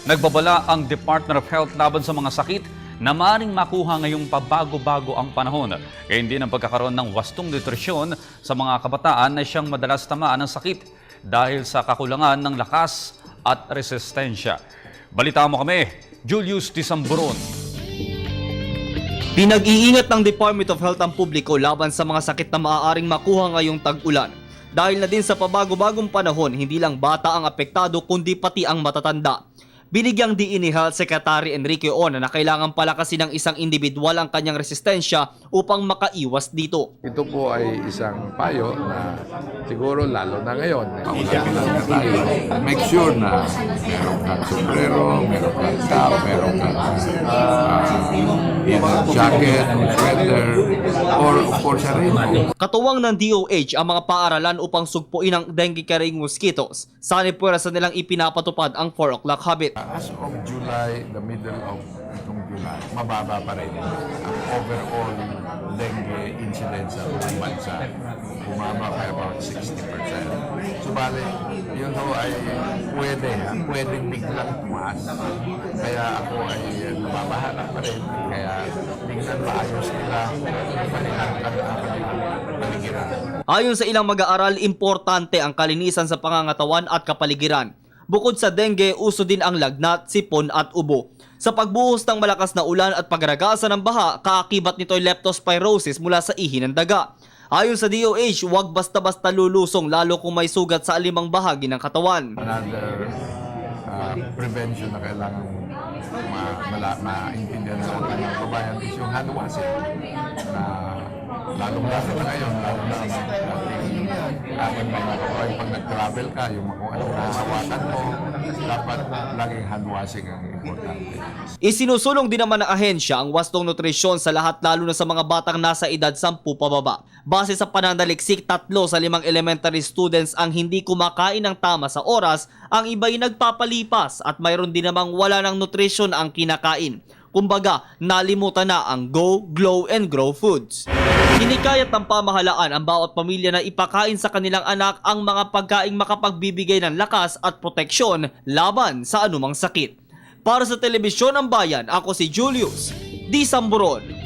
Nagbabala ang Department of Health laban sa mga sakit na maaaring makuha ngayong pabago-bago ang panahon. Kaya hindi ng pagkakaroon ng wastong nutrisyon sa mga kabataan na siyang madalas tamaan ng sakit dahil sa kakulangan ng lakas at resistensya. Balita mo kami, Julius Tisamburon. Pinag-iingat ng Department of Health ang publiko laban sa mga sakit na maaaring makuha ngayong tag-ulan. Dahil na din sa pabago-bagong panahon, hindi lang bata ang apektado kundi pati ang matatanda. Binigyang diin ni Health Secretary Enrique Ona na kailangan palakasin ng isang individual ang kanyang resistensya upang makaiwas dito. Ito po ay isang payo na siguro lalo na ngayon. Kaulapilan na tayo. Make sure na meron kang sombrero, meron kang cap, meron kang inner jacket, sweater, or of course a raincoat. Katuwang ng DOH ang mga paaralan upang sugpuin ang dengue carrying mosquitoes. Sa puwersa nilang ipinapatupad ang 4 o'clock habit. As of July, the middle of itong July, mababa pa rin ang overall dengue incidence sa buong bansa. Bumaba by about 60%. Subali, yun ho ay pwedeng biglang tumaas. Kaya ako ay nababahala pa rin. Kaya tingnan maayos nila palihan ang paligiran. Ayon sa ilang mag-aaral, importante ang kalinisan sa pangangatawan at kapaligiran. Bukod sa dengue, uso din ang lagnat, sipon at ubo. Sa pagbuhos ng malakas na ulan at pagragasa ng baha, kaakibat nito ay leptospirosis mula sa ihi ng daga. Ayon sa DOH, huwag basta-basta lulusong lalo kung may sugat sa alimang bahagi ng katawan. Another prevention na kailangan maintindihan ng mga kabayan is yung hand washing. Na lalong-lalo na ngayon, lalo na ating mga kabayan, pag nag-travel ka, yung kung anong nahawakan mo, dapat laging hand washing ang importante. Isinusulong din naman ng ahensya ang wastong nutrisyon sa lahat lalo na sa mga batang nasa edad 10 pababa. Base sa pananaliksik, 3 sa 5 elementary students ang hindi kumakain ng tama sa oras, ang iba'y nagpapalipas at mayroon din namang wala ng nutrisyon ang kinakain. Kumbaga, nalimutan na ang Go, Glow, and Grow foods. Hinikayat ng pamahalaan ang bawat pamilya na ipakain sa kanilang anak ang mga pagkaing makapagbibigay ng lakas at proteksyon laban sa anumang sakit. Para sa Telebisyon ng Bayan, ako si Julius Tisamburon.